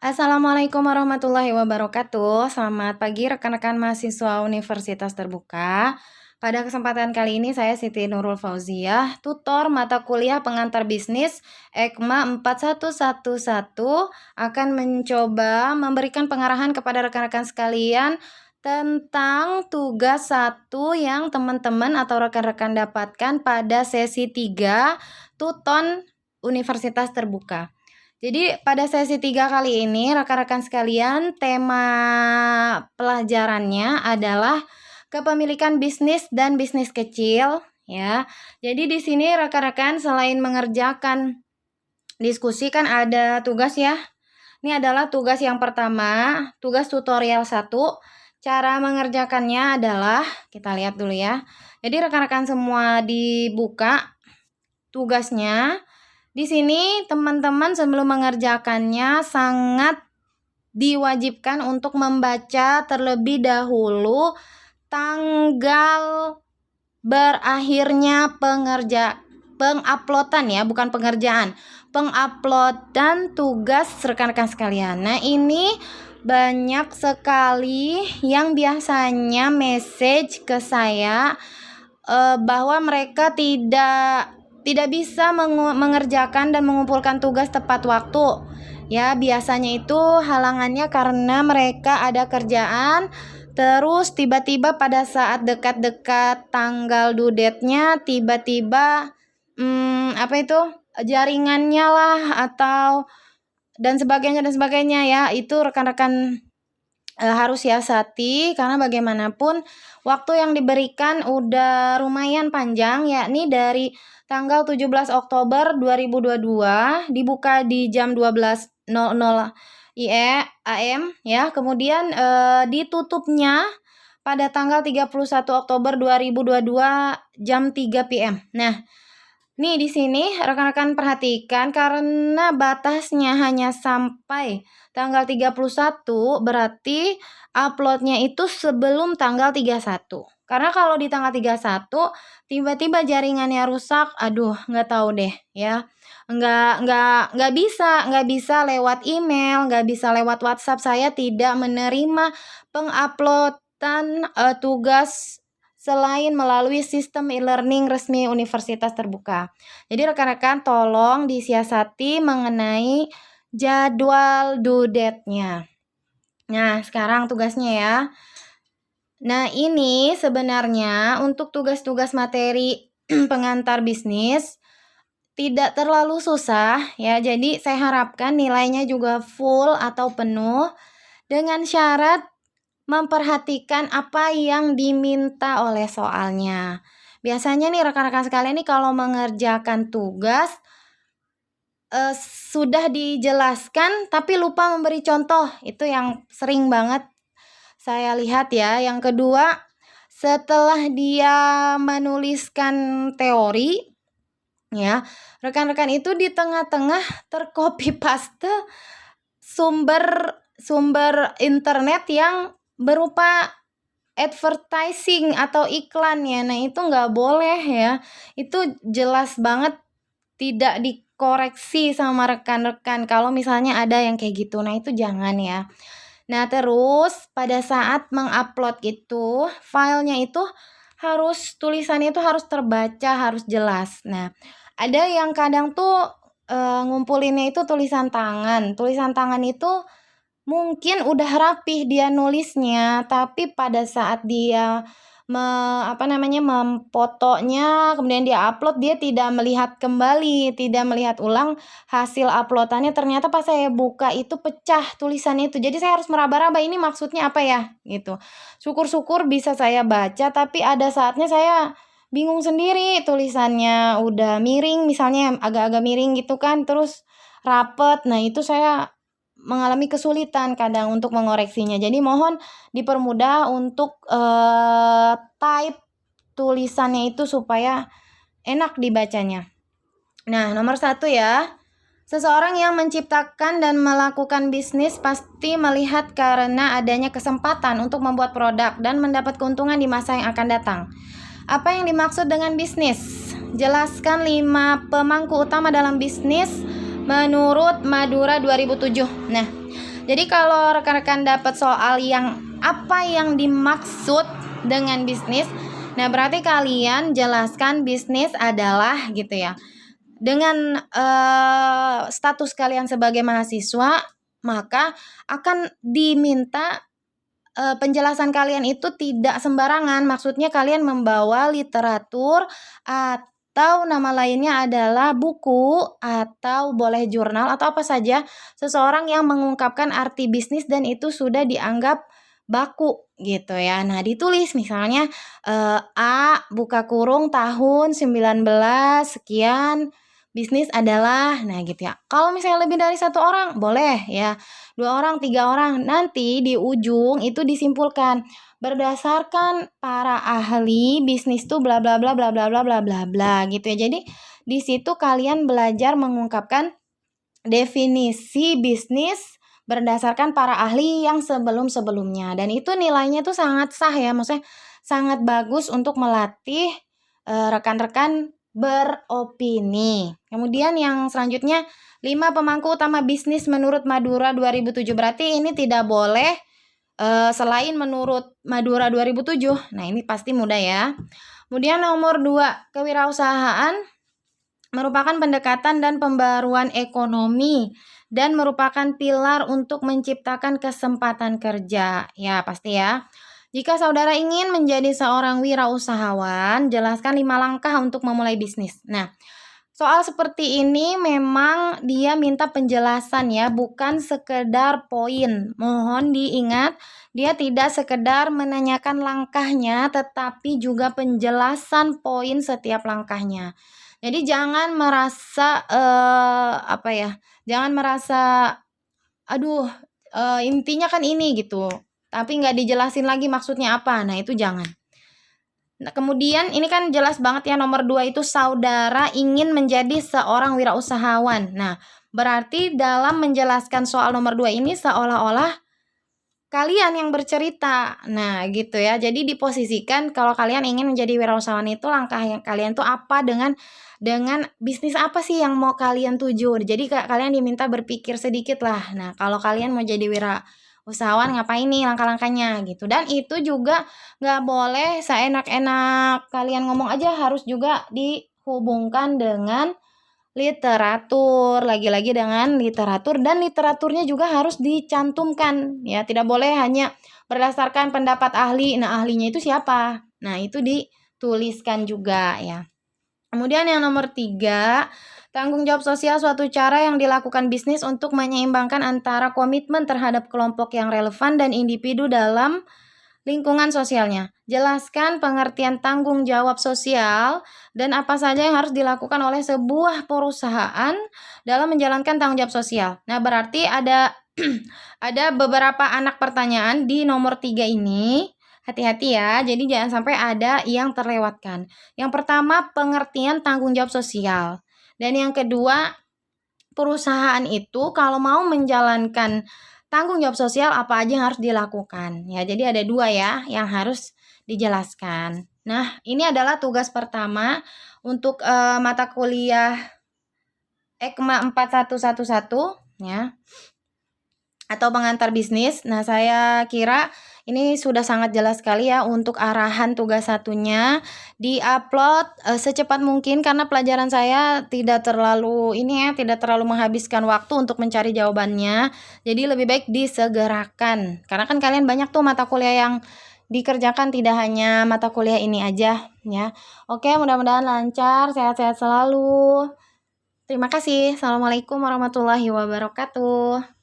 Assalamualaikum warahmatullahi wabarakatuh. Selamat pagi rekan-rekan mahasiswa Universitas Terbuka. Pada kesempatan kali ini saya Siti Nurul Fauziah, tutor mata kuliah pengantar bisnis EKMA 4111 akan mencoba memberikan pengarahan kepada rekan-rekan sekalian tentang tugas 1 yang teman-teman atau rekan-rekan dapatkan pada sesi 3 Tuton Universitas Terbuka. Jadi pada sesi 3 kali ini rekan-rekan sekalian tema pelajarannya adalah kepemilikan bisnis dan bisnis kecil ya. Jadi di sini rekan-rekan selain mengerjakan diskusi kan ada tugas ya. Ini adalah tugas yang pertama, tugas tutorial 1. Cara mengerjakannya adalah kita lihat dulu ya. Jadi rekan-rekan semua dibuka tugasnya. Di sini teman-teman sebelum mengerjakannya sangat diwajibkan untuk membaca terlebih dahulu tanggal berakhirnya penguploadan ya, bukan pengerjaan. Penguploadan tugas rekan-rekan sekalian. Nah, ini banyak sekali yang biasanya message ke saya bahwa mereka tidak bisa mengerjakan dan mengumpulkan tugas tepat waktu. Ya, biasanya itu halangannya karena mereka ada kerjaan, terus tiba-tiba pada saat dekat-dekat tanggal due date-nya tiba-tiba jaringannya lah atau dan sebagainya ya. Itu rekan-rekan harus siasati karena bagaimanapun waktu yang diberikan udah lumayan panjang, yakni dari tanggal 17 Oktober 2022 dibuka di jam 12.00 AM ya. Kemudian ditutupnya pada tanggal 31 Oktober 2022 jam 3 PM. Nah, nih di sini rekan-rekan perhatikan karena batasnya hanya sampai tanggal 31, berarti uploadnya itu sebelum tanggal 31. Karena kalau di tanggal 31 tiba-tiba jaringannya rusak, aduh nggak tahu deh ya. Nggak bisa lewat email, nggak bisa lewat WhatsApp, saya tidak menerima penguploadan tugas selain melalui sistem e-learning resmi Universitas Terbuka. Jadi rekan-rekan tolong disiasati mengenai jadwal due date-nya. Nah, sekarang tugasnya ya. Nah, ini sebenarnya untuk tugas-tugas materi pengantar bisnis tidak terlalu susah ya. Jadi saya harapkan nilainya juga full atau penuh dengan syarat memperhatikan apa yang diminta oleh soalnya. Biasanya nih rekan-rekan sekalian nih kalau mengerjakan tugas sudah dijelaskan tapi lupa memberi contoh. Itu yang sering banget saya lihat ya. Yang kedua, setelah dia menuliskan teori ya, rekan-rekan itu di tengah-tengah tercopy paste sumber internet yang berupa advertising atau iklan ya. Nah, itu nggak boleh ya. Itu jelas banget tidak dikoreksi sama rekan-rekan kalau misalnya ada yang kayak gitu. Nah, itu jangan ya. Nah, terus pada saat mengupload itu, filenya itu tulisannya itu harus terbaca, harus jelas. Nah, ada yang kadang tuh ngumpulinnya itu tulisan tangan. Tulisan tangan itu mungkin udah rapih dia nulisnya, tapi pada saat dia memfotonya, kemudian dia upload, dia tidak melihat kembali, tidak melihat ulang hasil uploadannya. Ternyata pas saya buka itu pecah tulisannya itu. Jadi saya harus meraba-raba ini maksudnya apa ya gitu. Syukur-syukur bisa saya baca, tapi ada saatnya saya bingung sendiri, tulisannya udah miring misalnya, agak-agak miring gitu kan, terus rapet. Nah, itu saya mengalami kesulitan kadang untuk mengoreksinya. Jadi mohon dipermudah untuk type tulisannya itu supaya enak dibacanya. Nah, nomor 1 ya. Seseorang yang menciptakan dan melakukan bisnis pasti melihat karena adanya kesempatan untuk membuat produk dan mendapat keuntungan di masa yang akan datang. Apa yang dimaksud dengan bisnis? Jelaskan 5 pemangku utama dalam bisnis menurut Madura 2007. Nah, Jadi kalau rekan-rekan dapat soal yang apa yang dimaksud dengan bisnis, nah berarti kalian jelaskan bisnis adalah gitu ya. Dengan status kalian sebagai mahasiswa, maka akan diminta penjelasan kalian itu tidak sembarangan. Maksudnya kalian membawa literatur atau nama lainnya adalah buku atau boleh jurnal atau apa saja seseorang yang mengungkapkan arti bisnis dan itu sudah dianggap baku gitu ya. Nah, ditulis misalnya A buka kurung tahun 19 sekian bisnis adalah, nah gitu ya. Kalau misalnya lebih dari satu orang boleh ya, 2 orang, 3 orang. Nanti di ujung itu disimpulkan berdasarkan para ahli bisnis tuh bla bla bla bla bla bla bla bla bla gitu ya. Jadi di situ kalian belajar mengungkapkan definisi bisnis berdasarkan para ahli yang sebelum-sebelumnya dan itu nilainya tuh sangat sah ya, maksudnya sangat bagus untuk melatih rekan-rekan beropini. Kemudian yang selanjutnya 5 pemangku utama bisnis menurut Madura 2007. Berarti ini tidak boleh selain menurut Madura 2007. Nah, ini pasti mudah ya. Kemudian nomor 2, kewirausahaan merupakan pendekatan dan pembaruan ekonomi dan merupakan pilar untuk menciptakan kesempatan kerja. Ya, pasti ya. Jika saudara ingin menjadi seorang wirausahawan, jelaskan 5 langkah untuk memulai bisnis. Nah, soal seperti ini memang dia minta penjelasan ya, bukan sekedar poin. Mohon diingat, dia tidak sekedar menanyakan langkahnya, tetapi juga penjelasan poin setiap langkahnya. Jadi jangan merasa jangan merasa aduh intinya kan ini gitu, tapi nggak dijelasin lagi maksudnya apa. Nah, itu jangan. Nah, kemudian ini kan jelas banget ya nomor 2 itu saudara ingin menjadi seorang wirausahawan. Nah, berarti dalam menjelaskan soal nomor 2 ini seolah-olah kalian yang bercerita. Nah, gitu ya. Jadi diposisikan kalau kalian ingin menjadi wirausahawan itu langkah yang kalian tuh apa dengan bisnis apa sih yang mau kalian tuju. Jadi kalian diminta berpikir sedikit lah. Nah, kalau kalian mau jadi wirausahawan ngapain nih langkah-langkahnya gitu. Dan itu juga nggak boleh seenak-enak kalian ngomong aja, harus juga dihubungkan dengan literatur, lagi-lagi dengan literatur dan literaturnya juga harus dicantumkan ya, tidak boleh hanya berdasarkan pendapat ahli. Nah, ahlinya itu siapa? Nah, itu dituliskan juga ya. Kemudian yang nomor 3, tanggung jawab sosial suatu cara yang dilakukan bisnis untuk menyeimbangkan antara komitmen terhadap kelompok yang relevan dan individu dalam lingkungan sosialnya. Jelaskan pengertian tanggung jawab sosial dan apa saja yang harus dilakukan oleh sebuah perusahaan dalam menjalankan tanggung jawab sosial. Nah, berarti ada ada beberapa anak pertanyaan di nomor 3 ini. Hati-hati ya, jadi jangan sampai ada yang terlewatkan. Yang pertama, pengertian tanggung jawab sosial. Dan yang kedua, perusahaan itu kalau mau menjalankan tanggung jawab sosial apa aja yang harus dilakukan. Ya, jadi ada 2 ya yang harus dijelaskan. Nah, ini adalah tugas pertama untuk mata kuliah EKMA 4111 ya, atau pengantar bisnis. Nah, saya kira ini sudah sangat jelas sekali ya untuk arahan tugas satunya. Di-upload secepat mungkin karena pelajaran saya tidak terlalu menghabiskan waktu untuk mencari jawabannya. Jadi lebih baik disegerakan. Karena kan kalian banyak tuh mata kuliah yang dikerjakan, tidak hanya mata kuliah ini aja ya. Oke, mudah-mudahan lancar, sehat-sehat selalu. Terima kasih. Assalamualaikum warahmatullahi wabarakatuh.